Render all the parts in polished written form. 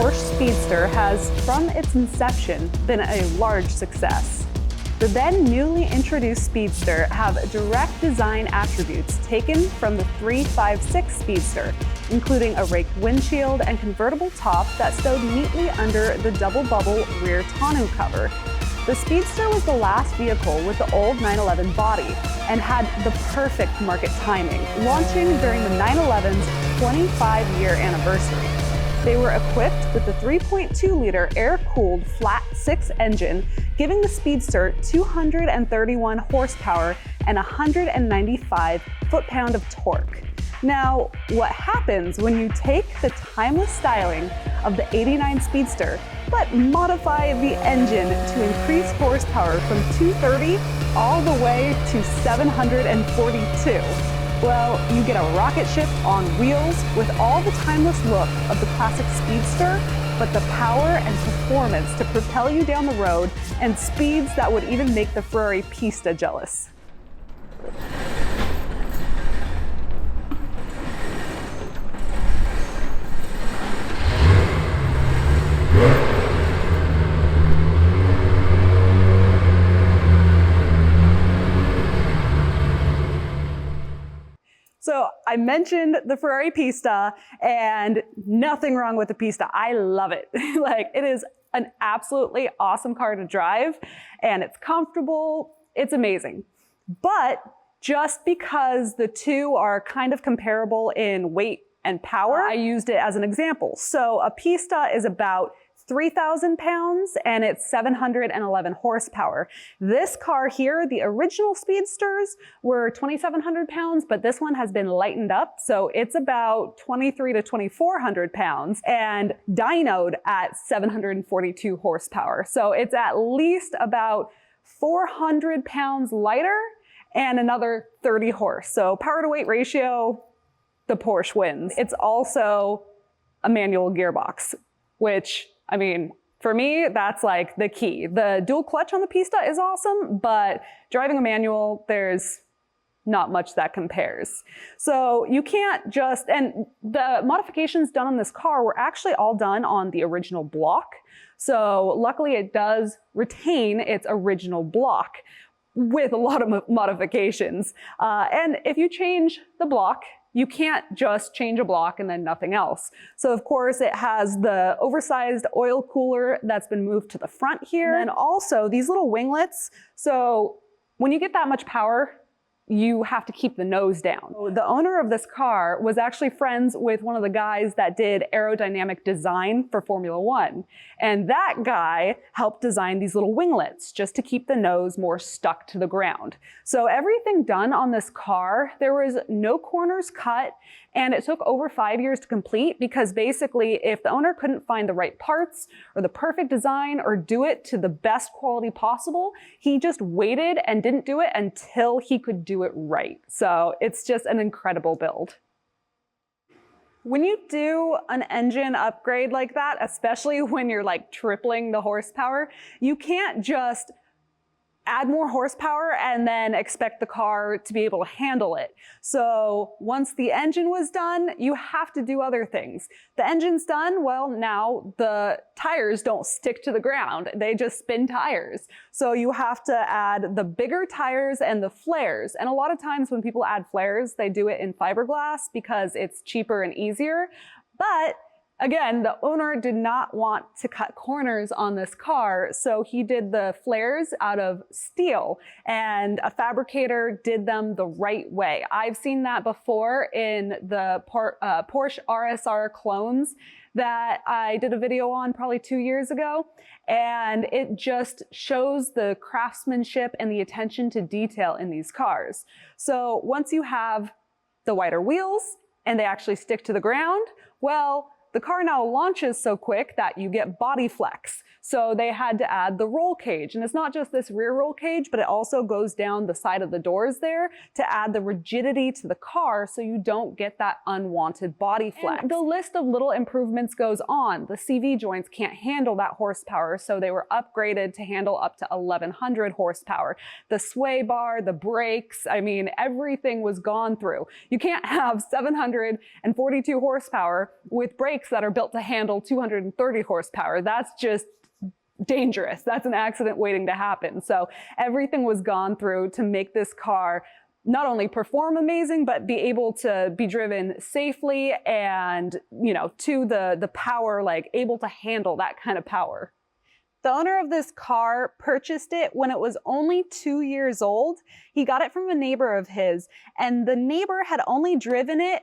Porsche Speedster has, from its inception, been a large success. The then newly introduced Speedster have direct design attributes taken from the 356 Speedster, including a raked windshield and convertible top that stowed neatly under the double bubble rear tonneau cover. The Speedster was the last vehicle with the old 911 body and had the perfect market timing, launching during the 911's 25-year anniversary. They were equipped with the 3.2-liter air-cooled flat-six engine, giving the Speedster 231 horsepower and 195 foot-pound of torque. Now, what happens when you take the timeless styling of the '89 Speedster, but modify the engine to increase horsepower from 230 all the way to 742? Well, you get a rocket ship on wheels with all the timeless look of the classic Speedster, but the power and performance to propel you down the road and speeds that would even make the Ferrari Pista jealous. So I mentioned the Ferrari Pista, and nothing wrong with the Pista. I love it. Like, it is an absolutely awesome car to drive, and it's comfortable. It's amazing. But just because the two are kind of comparable in weight and power, I used it as an example. So a Pista is about 3,000 pounds and it's 711 horsepower. This car here, the original Speedsters were 2,700 pounds, but this one has been lightened up. So it's about 2,300 to 2,400 pounds and dynoed at 742 horsepower. So it's at least about 400 pounds lighter and another 30 horse. So power to weight ratio, the Porsche wins. It's also a manual gearbox, which, I mean, for me, that's like the key. The dual clutch on the Pista is awesome, but driving a manual, there's not much that compares. So you can't just, and the modifications done on this car were actually all done on the original block. So luckily it does retain its original block with a lot of modifications. And if you change the block, you can't just change a block and then nothing else. So of course it has the oversized oil cooler that's been moved to the front here. And also these little winglets. So when you get that much power, you have to keep the nose down. The owner of this car was actually friends with one of the guys that did aerodynamic design for Formula One. And that guy helped design these little winglets just to keep the nose more stuck to the ground. So everything done on this car, there was no corners cut, and it took over 5 years to complete because basically if the owner couldn't find the right parts or the perfect design or do it to the best quality possible, he just waited and didn't do it until he could do it right. So it's just an incredible build. When you do an engine upgrade like that, especially when you're like tripling the horsepower, you can't just add more horsepower and then expect the car to be able to handle it. So once the engine was done, you have to do other things. The engine's done, well, now the tires don't stick to the ground. They just spin tires. So you have to add the bigger tires and the flares. And a lot of times when people add flares, they do it in fiberglass because it's cheaper and easier. But again, the owner did not want to cut corners on this car, so he did the flares out of steel, and a fabricator did them the right way. I've seen that before in the Porsche RSR clones that I did a video on probably 2 years ago, and it just shows the craftsmanship and the attention to detail in these cars. So once you have the wider wheels and they actually stick to the ground, well, the car now launches so quick that you get body flex. So they had to add the roll cage. And it's not just this rear roll cage, but it also goes down the side of the doors there to add the rigidity to the car so you don't get that unwanted body flex. And the list of little improvements goes on. The CV joints can't handle that horsepower, so they were upgraded to handle up to 1,100 horsepower. The sway bar, the brakes, I mean, everything was gone through. You can't have 742 horsepower with brakes bikes that are built to handle 230 horsepower. That's just dangerous. That's an accident waiting to happen. So everything was gone through to make this car not only perform amazing, but be able to be driven safely and, you know, to the power, like able to handle that kind of power. The owner of this car purchased it when it was only 2 years old. He got it from a neighbor of his, and the neighbor had only driven it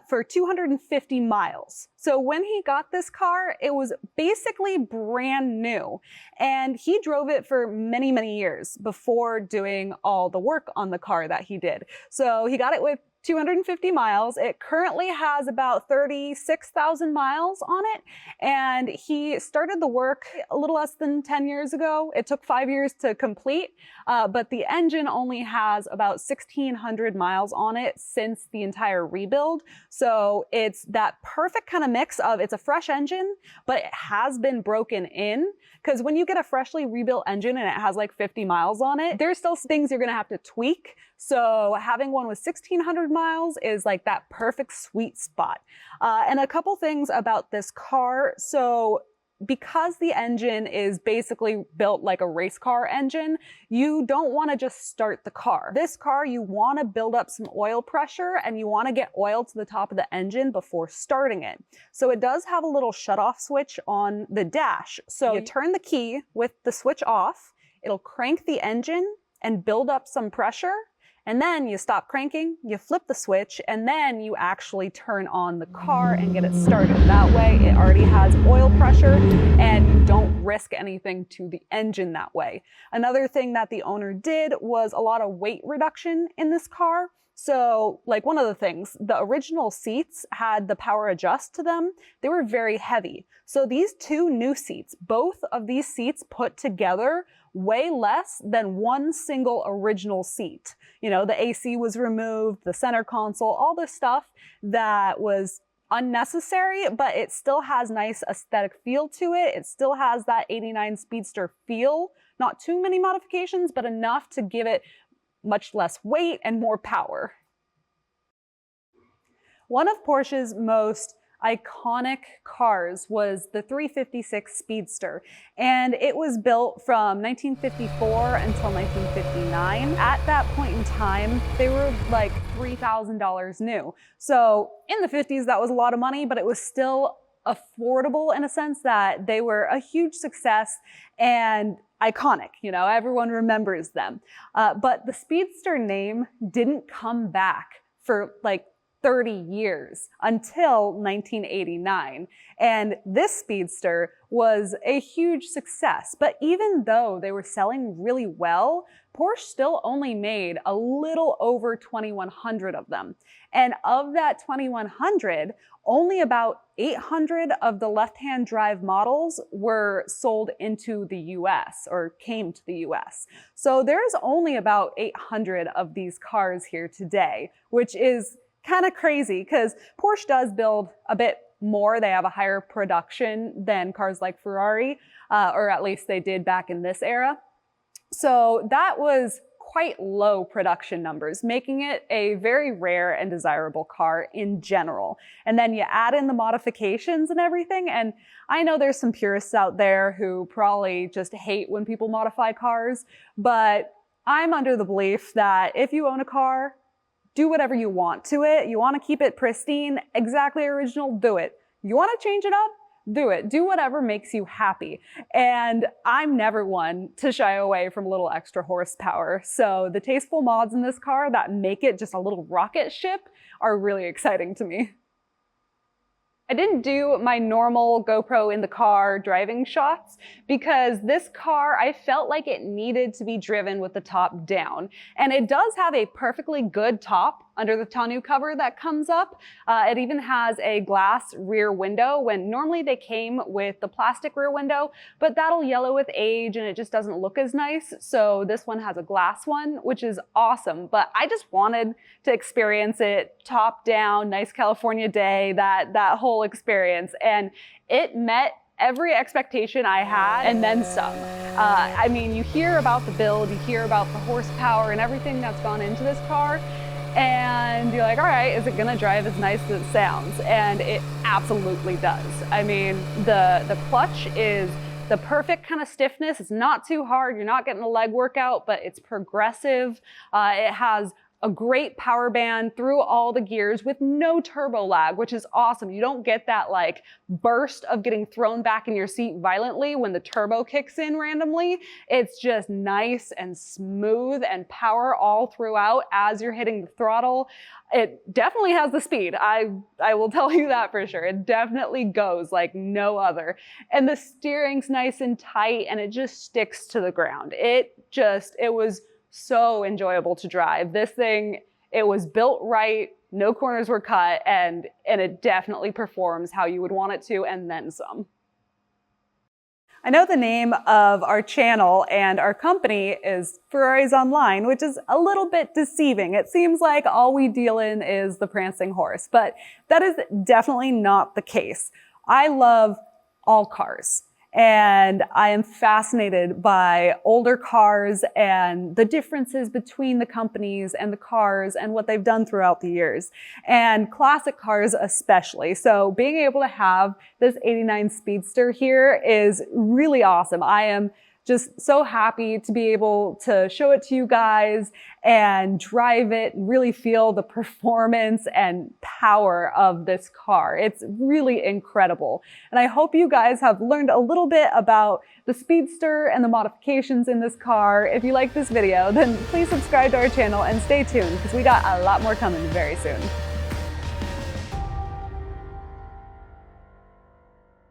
for 250 miles. So when he got this car, it was basically brand new. And he drove it for many, many years before doing all the work on the car that he did. So he got it with 250 miles. It currently has about 36,000 miles on it. And he started the work a little less than 10 years ago. It took 5 years to complete, but the engine only has about 1,600 miles on it since the entire rebuild. So it's that perfect kind of mix of it's a fresh engine, but it has been broken in. Because when you get a freshly rebuilt engine and it has like 50 miles on it, there's still things you're gonna have to tweak. So having one with 1,600 miles is like that perfect sweet spot. And a couple things about this car. So because the engine is basically built like a race car engine, you don't want to just start the car. This car, you want to build up some oil pressure and you want to get oil to the top of the engine before starting it. So it does have a little shutoff switch on the dash. So you turn the key with the switch off, it'll crank the engine and build up some pressure. And then you stop cranking, you flip the switch, and then you actually turn on the car and get it started. That way it already has oil pressure and you don't risk anything to the engine that way. Another thing that the owner did was a lot of weight reduction in this car. So like one of the things, the original seats had the power adjust to them. They were very heavy. So these two new seats, both of these seats put together way less than one single original seat. You know, the AC was removed, the center console, all this stuff that was unnecessary, but it still has nice aesthetic feel to it. It still has that 89 Speedster feel. Not too many modifications, but enough to give it much less weight and more power. One of Porsche's most iconic cars was the 356 Speedster, and it was built from 1954 until 1959. At that point in time, they were like $3,000 new. So in the 50s, that was a lot of money, but it was still affordable in a sense that they were a huge success and iconic, you know, everyone remembers them. But the Speedster name didn't come back for like 30 years until 1989. And this Speedster was a huge success. But even though they were selling really well, Porsche still only made a little over 2,100 of them. And of that 2,100, only about 800 of the left-hand drive models were sold into the US or came to the US. So there's only about 800 of these cars here today, which is kind of crazy because Porsche does build a bit more. They have a higher production than cars like Ferrari, or at least they did back in this era. So that was quite low production numbers, making it a very rare and desirable car in general. And then you add in the modifications and everything, and I know there's some purists out there who probably just hate when people modify cars, but I'm under the belief that if you own a car, do whatever you want to it. You want to keep it pristine, exactly original, do it. You want to change it up? Do it. Do whatever makes you happy. And I'm never one to shy away from a little extra horsepower. So the tasteful mods in this car that make it just a little rocket ship are really exciting to me. I didn't do my normal GoPro in the car driving shots because this car, I felt like it needed to be driven with the top down. And it does have a perfectly good top under the tonneau cover that comes up. It even has a glass rear window when normally they came with the plastic rear window, but that'll yellow with age and it just doesn't look as nice. So this one has a glass one, which is awesome. But I just wanted to experience it top down, nice California day, that whole experience. And it met every expectation I had and then some. I mean, you hear about the build, you hear about the horsepower and everything that's gone into this car. and you're like, all right, is it gonna drive as nice as it sounds? And it absolutely does. I mean, the clutch is the perfect kind of stiffness. It's not too hard. You're not getting a leg workout, but it's progressive. It has a great power band through all the gears with no turbo lag, which is awesome. You don't get that like burst of getting thrown back in your seat violently when the turbo kicks in randomly. It's just nice and smooth and power all throughout as you're hitting the throttle. It definitely has the speed. I will tell you that for sure. It definitely goes like no other. And the steering's nice and tight and it just sticks to the ground. It was so enjoyable to drive. This thing, it was built right, no corners were cut, and it definitely performs how you would want it to, and then some. I know the name of our channel and our company is Ferraris Online, which is a little bit deceiving. It seems like all we deal in is the prancing horse, but that is definitely not the case. I love all cars. And I am fascinated by older cars and the differences between the companies and the cars and what they've done throughout the years, and classic cars especially. So being able to have this '89 Speedster here is really awesome. I am just so happy to be able to show it to you guys and drive it and really feel the performance and power of this car. It's really incredible. And I hope you guys have learned a little bit about the Speedster and the modifications in this car. If you like this video, then please subscribe to our channel and stay tuned because we got a lot more coming very soon.